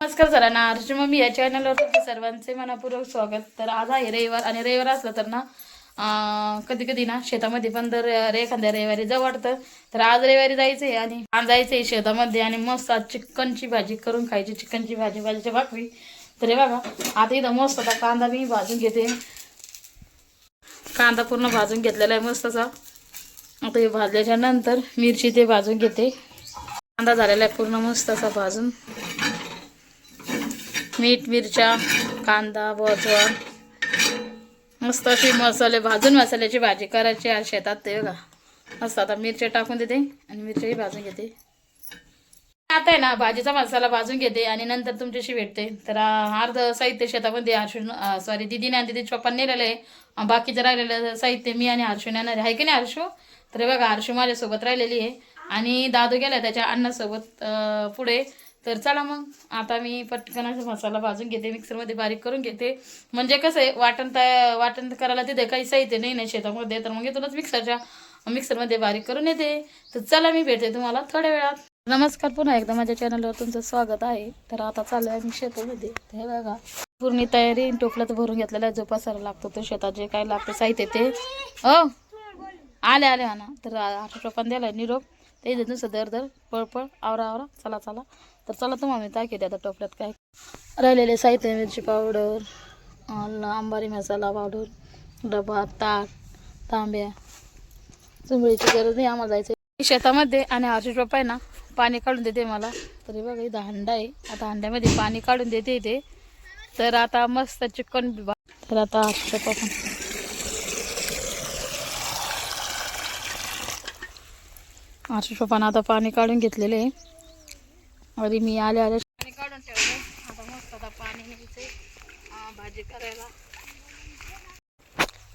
नमस्कार सरांना, अर्जुन मम्मी या चॅनलवर तुमचे सर्वांचे मनपूर्वक स्वागत. तर आज आहे रविवार आणि रविवार असलं तर ना कधी कधी ना शेतामध्ये पण दर एखाद्या रविवारी जाऊ वाटतं. तर आज रविवारी जायचं आहे आणि आज जायचं आहे शेतामध्ये आणि मस्त आज चिकनची भाजी करून खायची. चिकनची भाजी भाजीची भाकरी. तर हे बघा आता इथं मस्त आता कांदा मी भाजून घेते. कांदा पूर्ण भाजून घेतलेला आहे मस्त असा. आता हे भाजल्याच्या नंतर मिरची ते भाजून घेते. कांदा झालेला आहे पूर्ण मस्त असा भाजून. मीठ मिरच्या कांदा भाजून मस्त अशी मसाले भाजून मसाल्याची भाजी करायची आज शेतात. ते बघा मस्त आता मिरच्या टाकून देते आणि मिरच्याही भाजून घेते. आता आहे ना भाजीचा मसाला भाजून घेते आणि नंतर तुमच्याशी भेटते. तर अर्ध साहित्य शेतामध्ये सॉरी दीदीने आणि दीदी पप्पा नेलेलं आहे. बाकीचं राहिलेलं साहित्य मी आणि हर्षू नेणार आहे की नाही हर्षू. तर बघा हर्षू माझ्यासोबत राहिलेली आहे आणि दादू गेला त्याच्या अण्णासोबत पुढे. तर चला मग आता मी पटकन असा मसाला भाजून घेते, मिक्सरमध्ये बारीक करून घेते. म्हणजे कसं आहे वाटण करायला तिथे काही साहित्य नाही ना शेतामध्ये, तर मग इथूनच मिक्सरमध्ये बारीक करून येते. तर चला मी भेटते तुम्हाला थोड्या वेळात. नमस्कार, पुन्हा एकदा माझ्या चॅनलवर तुमचं स्वागत आहे. तर आता चालू आहे मी शेतामध्ये. हे बघा पूर्ण तयारी टोपल्यात भरून घेतलेला आहे. जो पसारा लागतो तो शेतात जे काय लागतं साहित्य ते आले म्हणा. तर टोपान दिलाय निरोप ते नुसतं दर पळपळ आवरा चला. तर चला तुम्हाला मी दाखवते आता टोपल्यात काय राहिलेले साहित्य. मिरची पावडर, अंबारी मसाला पावडर, डबा, ताट, तांब्या. चुंबळीची गरज नाही आम्हाला जायचं शेतामध्ये. आणि हर्षू पप्पा आहे ना पाणी काढून देते मला. तरी बघा इथं हांडा आहे. आता हांड्यामध्ये पाणी काढून देते इथे. तर आता मस्त चिकन. तर आता हर्षू पप्पा पण हर्षू पप्पानं आता पाणी काढून घेतलेले आहे. आणि मी आले पाणी काढून ठेवलं. आता मस्त आता पाणी न्यायचंय भाजी करायला.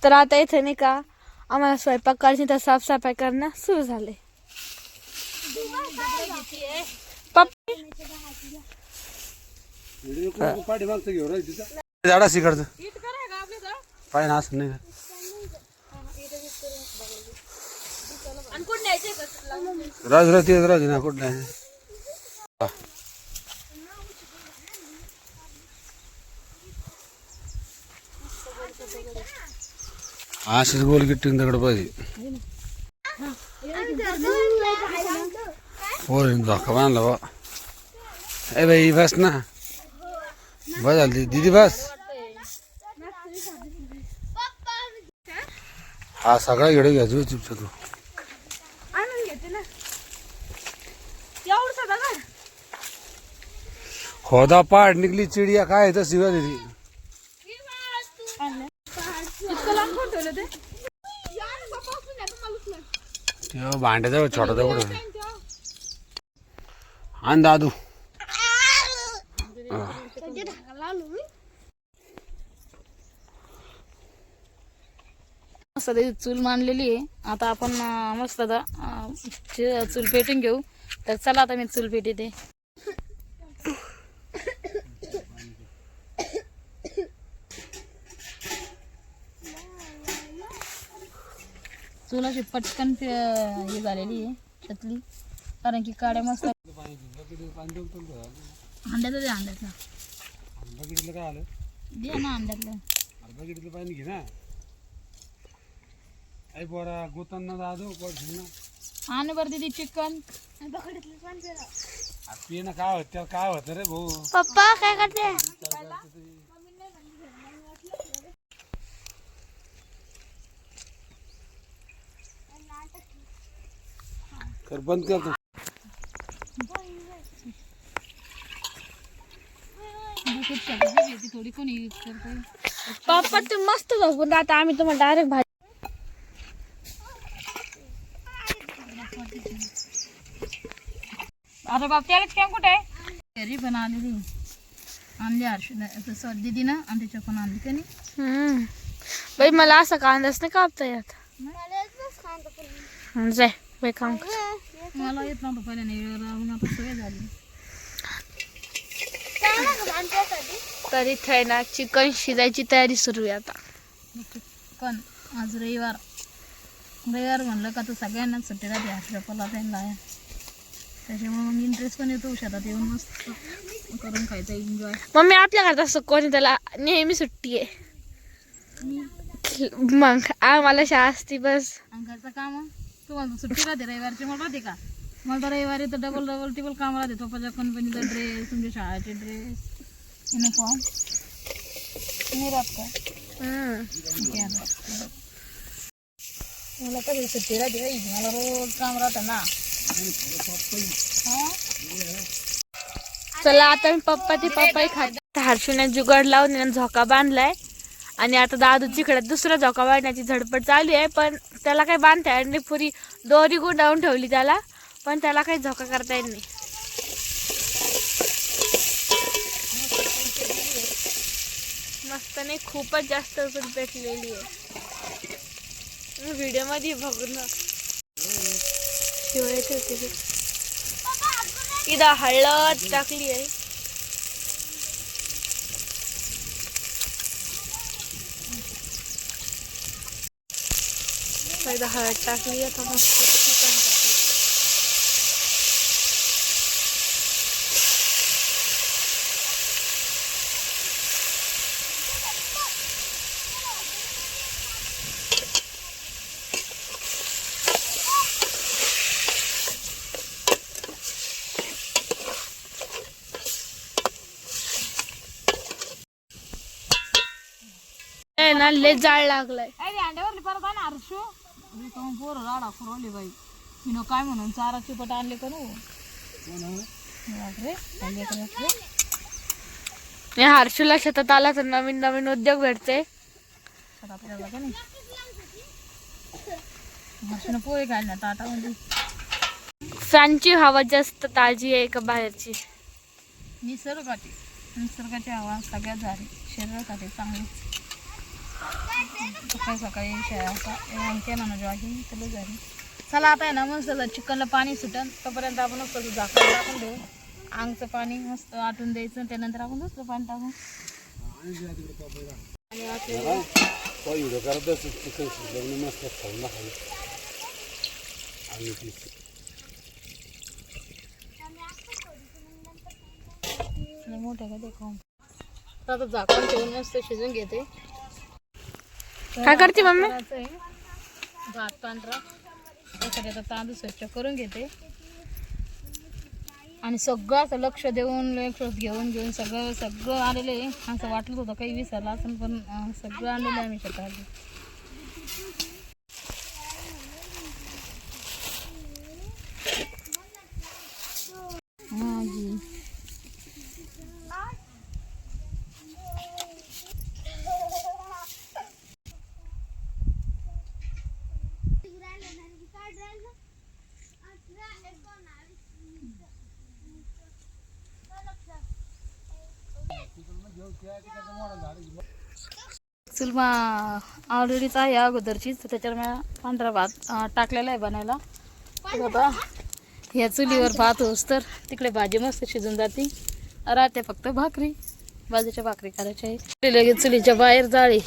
तर आता इथे नाही का आम्हाला स्वयंपाक करायची तर साफसफाई करणं सुरू झाले. झाडा शिकडचं पाय ना असं नाही राज ना कुठं नाही. अशीच गोल गिट्टी दगड पाहिजे. पोरीने धोका बांधला बा. ए बाई बस ना, बस झाली दीदी बस. हा सगळा घेडे घ्यायचो चिपचा तू. खोदा पाड निघली चिडिया काय तर शिवा दिली. भांड्याचा छोटा दगड आण दादू. मस्त चूल मांडलेली आहे. आता आपण मस्त आता चूल पेटून घेऊ. तर चला आता मी चूल पेटते. चूल अशी पटकन हे झालेली आहे त्यातली, कारण की काड्या मस्त अंड्याचं दे. अंड्याचं काय आलं दे ना अंड्यातलं. बघितलं पाणी घे ना. आई पोरा गोतांना दादू पडशील ना. आणि बरं दिदी चिकन पिणं काय होत काय होतं रे भाऊ. पप्पा काय करते. कर बंद कर तू. थोडी कोणी यूज करते. पप्पा तू मस्त झोपून राहता. आम्ही तुम्हाला डायरेक्ट भाजी. अरे बाप त्याला काय कुठे आहे घरी पण आलेली आणली हर्षू दीदी ना आणि त्याच्या पण आणली का नाही. बाई मला असं कांदाच नाही कापता येत. जाय बाई काम कर. मला येत नव्हतं पहिले नाही राहून आता सवय झाली. तर इथे आहे ना चिकन शिजायची तयारी सुरू आहे आता. चिकन आज रविवार म्हणलं का तर सगळ्यांना सुट्टी राहते. हर्षू पप्पाला त्यांना त्याच्यामुळे मग इंटरेस्ट पण येतो शेतात येऊन मस्त करून खायचा एन्जॉय. मम्मी आपल्या घरात असं कोणी त्याला नेहमी सुट्टी आहे. मग आम्हाला शाळा असती बस. घरचं काम तुम्हाला सुट्टी राहते रविवारची, मला राहते का? मला तर रविवारी तर डबल टिबल काम राहते. पप्पाच्या कंपनीचा ड्रेस, तुमच्या शाळेचे ड्रेस, युनिफॉर्म नाही राहत का? ठीक आहे आता. मला कधी सुट्टी राहते बाई, मला रोज काम राहतं ना. चला आता मी पप्पाही खात. हर्षूने जुगाड लावून आहे ना झोका बांधलाय आणि आता दादू तिकडे दुसरा झोका बांधण्याची झडपड चालू आहे. पण त्याला काही बांधता येत नाही, पुरी दोरी गुंडाळून ठेवली त्याला, पण त्याला काही झोका करता येत नाही. मस्त नाही, खूपच जास्त उकळी पेटलेली आहे. व्हिडिओ मध्ये बघून इथं हळद टाकली आहे. हळद टाकली आता मस्त चिकन टाकली. ना लय जाळ लागलाय. अंड्यावर परत आणा हर्षू. पोरं राडा खुरवली बाई. मी काय म्हणून चारा चिपट आणले का मी हर्षूला शेतात आला तर नवीन नवीन उद्योग भेटते. आपल्याला का नाही हर्षून पोहे घालण्यात आता म्हणजे फॅनची हवा जास्त ताजी आहे का बाहेरची? निसर्गाची हवा सगळ्यात भारी, शरीरासाठी चांगली. सकाळी सकाळी केला ना जॉगिंग तर झाली. चला आता आहे ना मस्त चिकनला पाणी सुटन तोपर्यंत आपण मस्त झाकण टाकून देऊ. आंगचं पाणी मस्त आटून द्यायचं, त्यानंतर आपण दुसरं पाणी टाकून मोठ्या का देखो. आता झाकण ठेवून मस्त शिजून घेते. काय करते मम्मी? भात पांढरा त्यासाठी आता तांदूळ स्वच्छ करून घेते आणि सगळं असं लक्ष देऊन घेऊन सगळं आलेलं आहे. असं वाटलं होतं काही विसरलं असं, पण सगळं आणलेलं आहे मी शेतात. चुलमा ऑलरेडीच आहे अगोदरचीच, तर त्याच्यावर मी पांढरा भात टाकलेला आहे बनायला. बाबा ह्या चुलीवर भात होस तर तिकडे भाजी मस्त शिजून जाते. राहते फक्त भाकरी, बाजूच्या भाकरी करायच्या आहे. लगेच चुलीच्या बाहेर जाळी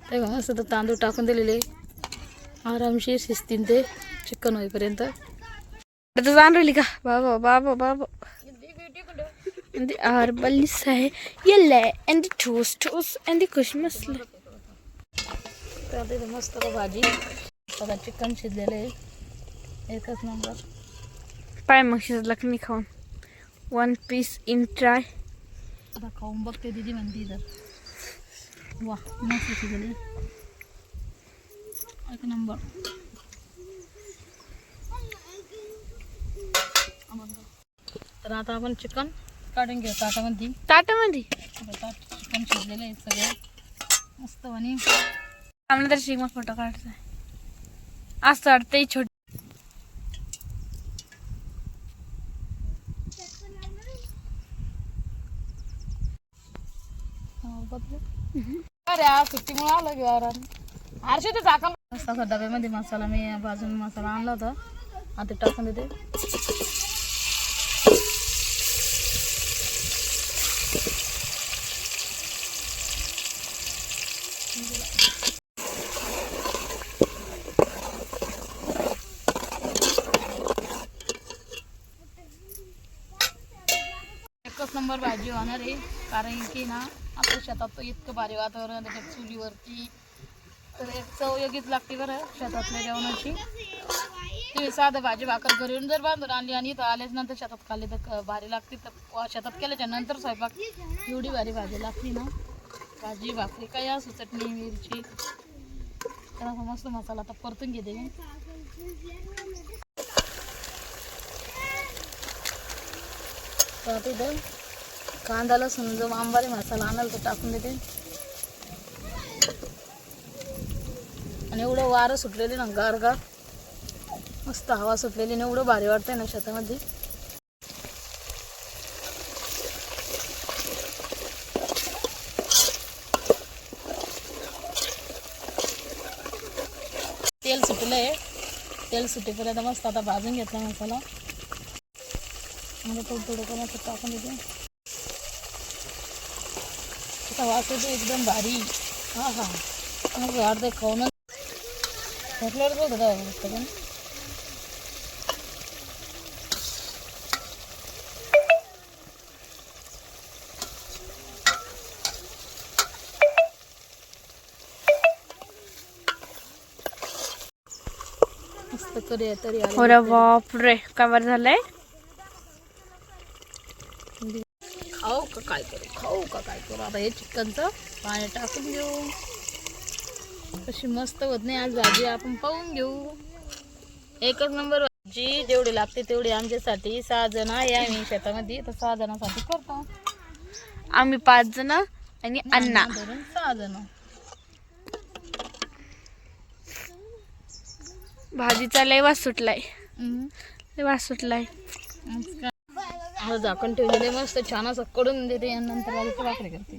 तेव्हा मस्त तर तांदूळ टाकून दिलेले आरामशीर शिजतील ते चिकन होईपर्यंत. आणली का बाबा बाबा बाबा and the arbal say yelle and the toast and the Christmas. तर आता इथं मस्त भाजी बघा चिकन शिजलेलं आहे एकच नंबर. पाय मग शिजलं की नाही खाऊन 1 piece in try. आता खाऊन बघते दीदी म्हणते तर वा मस्त शिजले एक नंबर. तर आता आपण चिकन काढून घेऊ ताटामध्ये. चिकन शिजलेलं आहे सगळं मस्त. आणि आम्हाला तर शिमा फोटो काढायचा असं वाटतंय छोट. अरे आज सुट्टीमुळे आलं घेऊ आराम. आरशे ते टाकलं मस्त असं डब्यामध्ये मसाला मी भाजून मसाला आणला होता आता टाकून देते. नंबर भाजी होणार आहे. कारण की ना आपल्या शेतात इतकं भारी वातावरण त्याच्या चुलीवरती, तर एक चव योग्यच लागते बरं शेतातल्या जेवणाची. तुम्ही साधं भाजी भाकर घरी येऊन जर बांधून आणली आणि इथं आल्याच नंतर शेतात खाल्ली तर भारी लागते. तर शेतात केल्याच्या नंतर स्वयंपाक एवढी भारी भाजी लागते ना. भाजी भाकरी काय असू, चटणी मिरची, तर असा मस्त मसाला आता परतून घेते मी. तर आता इथं कांदा लसूण जो आंबारी मसाला आणाल तो टाकून देते. आणि एवढं वारं सुटलेली ना, गार गार मस्त हवा सुटलेली ना, एवढं भारी वाटतंय ना शेतामध्ये. तेल सुटलंय, तेल सुटेपर्यंत मस्त आता भाजून घेतला मसाला. थोडं थोडं करून असं टाकून देते. आता वास येतो एकदम भारी. हा हा मग अर्धे खाऊन म्हटल्यावर बघ पण मस्त करूया तरी अरे बापरे कवर झालंय. खाऊ का काय करू आता हे चिकनचं पाणी टाकून घेऊ. कशी मस्त होत नाही आज भाजी, आपण पाहून घेऊ. एकच नंबर भाजी, जेवढी लागते तेवढी आमच्यासाठी. 6 जण आहे आम्ही शेतामध्ये, तर 6 जणांसाठी करतो आम्ही 5 जण आणि अण्णा धरून 6 जण. भाजीचा लय वास सुटलाय, लय वास सुटलाय. झाकण ठेवलेले मस्त छान असं कडून देते आणि नंतर भाजीची भाकरी करते.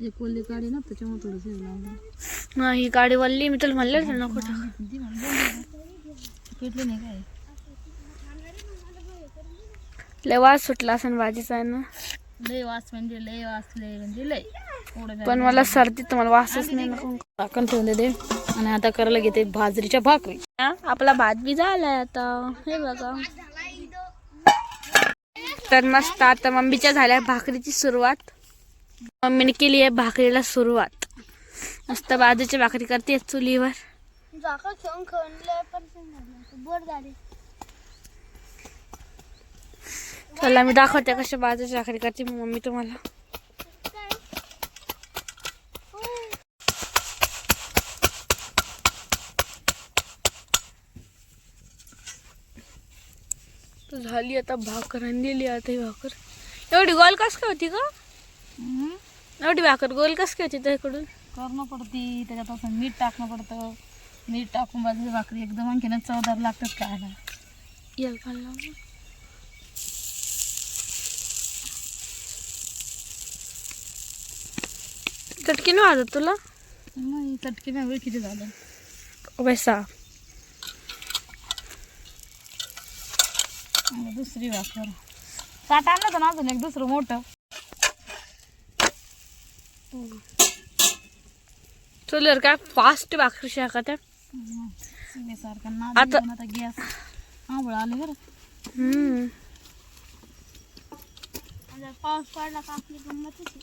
एक वल्ली काढी ना त्याच्यामुळे थोडस नाही गाडी वल्ली, मी तुला म्हणलं ना कुठं पेटले नाही काय. लय वास सुटला असं भाजीचा ना. लय वास म्हणजे लय पण मला सर्दी तर मला वासच नाही ना. झाकण ठेवून देते आणि आता करायला घेते बाजरीच्या भाकरी. आपला भात बी झालाय आता, हे बघा. तर मस्त आता मम्मीच्या झाल्या भाकरीची सुरुवात. मम्मीने केली आहे भाकरीला सुरुवात. मस्त बाजूची भाकरी करते चुलीवर. चला मी दाखवते कशी बाजूची भाकरी करते मम्मी तुम्हाला. झाली आता भाकर आणि दिली आता ही भाकर. एवढी गोल कस काय होती का? एवढी भाकर गोल कस काय होती त्याकडून? करणं पडती त्याच्यात, असं मीठ टाकणं पडतं. मीठ टाकून बाजूची भाकरी एकदम आणखीन चवदार लागतात खायला. चटकी नाही वाजत तुला? नाही चटकी नाही, वेळ किती झालं वैसा. दुसरी भाकर ताट आणलं होतं ना अजून एक दुसरं मोठं. चुलीवर काय फास्ट भाकरी शाकात. सारखं ना आता गॅस आंबळ आले बरं. पाऊस पडला का आपली गंमत होती.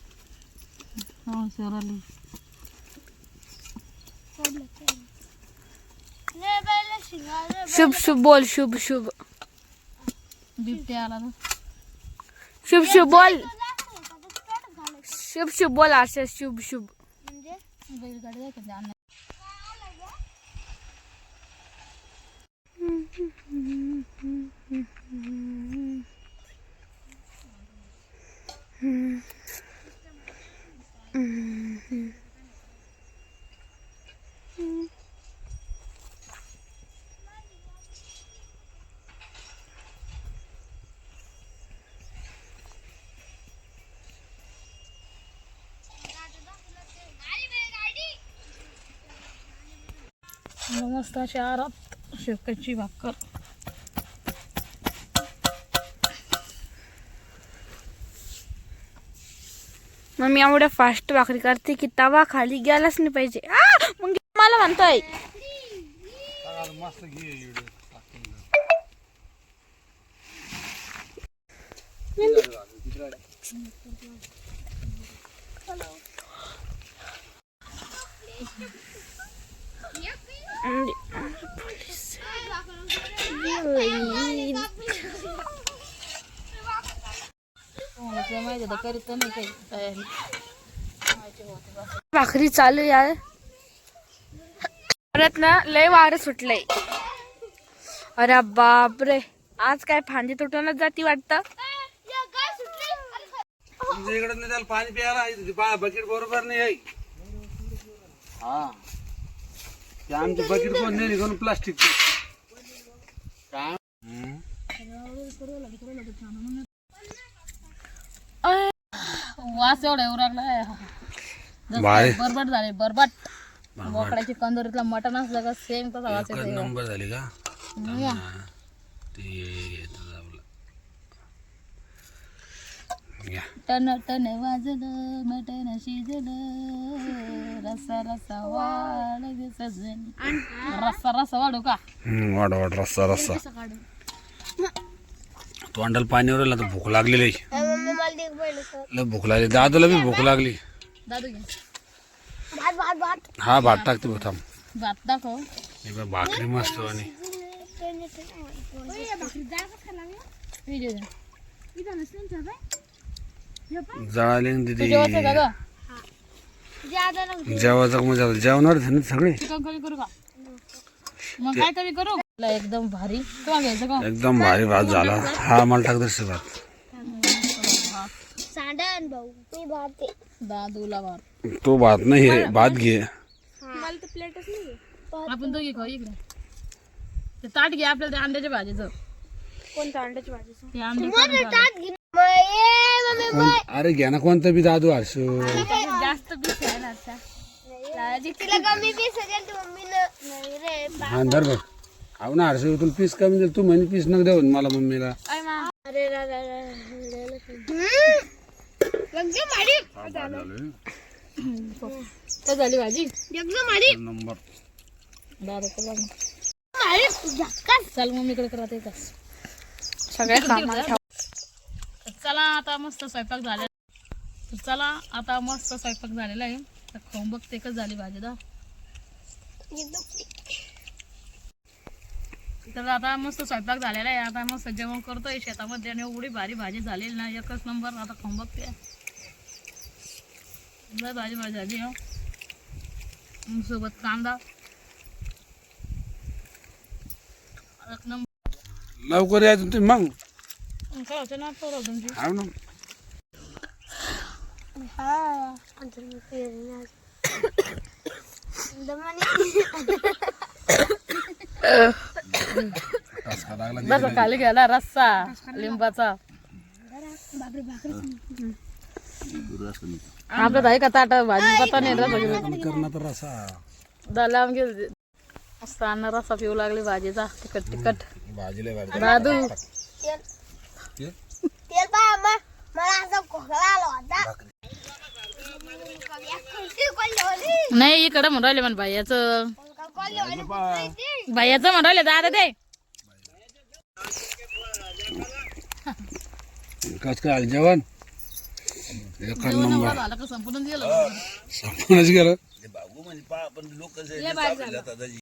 हो सर आली. शुभ शुभ बोल, शुभ शुभ. बिबट्या आला ना. शुभ शुभ बोल, शुभ शुभ बोल. असं शुभ शुभ बैलगाडी दाखवते आणलं. मस्त अशी आरात शेवकाची भाकर. मम्मी एवढ्या फास्ट भाकरी करते की तवा खाली गेलाच नाही पाहिजे. मग मला म्हणतोय मस्त घे माहिती होतं करीत नाही काही तयारी. भाकरी चालू आहे. परत ना लय वारं सुटलंय. अरे बापरे, आज काय फांदी तुटूनच जाती वाटतं. तुमच्या इकडे नाही त्याला पाणी प्यायला बकेट बरोबर नाही आहे. हा ते आमची बकेट कोण नाही निघून प्लास्टिक वास एवढा येऊ लागलाय. भारी. बरबट झाले बरबट. बोकडाची कंदोरीतला मटण असलं का सेम तसा वास एकच येतो. नंबर झाली का टन टन वाजलं मटण शिजलं रसा रसा वाढ सजनी. रस्सा रस्सा वाढू का? वाढ वाढ रस्सा रस्सा तोंडाला पाणी वरला तर भूक लागली लई भूक लागली. दादूला बी भूक लागली. दादू घे हा भात टाकते बघ थांब. भात दाखव. हे बघ, भाकरी मस्त आणि जळाली ना दिदी. जेवायचं का ग? जेवायचं म्हणजे जेवणार ना सगळे. चिकन करी करू का? मग काय तरी करू. एकदम भारी. तुला घ्यायचं का? एकदम भारी भात झाला. हा मला टाक दर्श भात. दादूला भात. तो भात नाही आहे, भात घे. आपण दोघी खाऊ इकडे. ते ताट घे आपल्याला ते अंड्याच्या भाजीचं. कोणत्या अंड्याची भाजी? ते अंडे अरे घ्या ना कोणतं बी दादू हर्षू. जास्त बीस आहे ना आता. हा धर बघ. हो ना हर्षू तुला पीस कमी देईल. तू म्हणे पीस नका देऊ मला मम्मीला. तर झाली भाजी नंबर. दादा चल मम्मीकडे करत आहे का? सगळ्या कामाला ठेव. चला आता मस्त स्वयंपाक झालेला. चला आता मस्त स्वयंपाक झालेला आहे. तर खाऊन बघते कच झाली भाजी दा. तर आता मस्त स्वयंपाक झालेला आहे. आता मस्त जेवण करतोय शेतामध्ये आणि एवढी भारी भाजी झालेली ना एकच नंबर. आता खाऊन बघते. भाजी भाजी झाली हो. सोबत कांदा एक नंबर. लवकर यायचं तुम्ही मग. खायचं ना पोरं तुमची. हा ना ठसका लागला. जसं खाली गेला रस्सा लिंबाचा. आपलं आहे का ताट भाजी पता नाही रसा करणार तर रसा दाला आमगे मस्त अन्न रसा पिऊ लागली भाजीचा. तिखट तिखट भाजीला भाजी. दादू नाही इकडं म्हणून राहिले म्हण भाईयाचं. भाईयाचं म्हणून राहिले दादा ते. कस काय आलं जेवण. एकच नंबर झालं का संपूर्ण गेलं. संपूर्णच गेलं.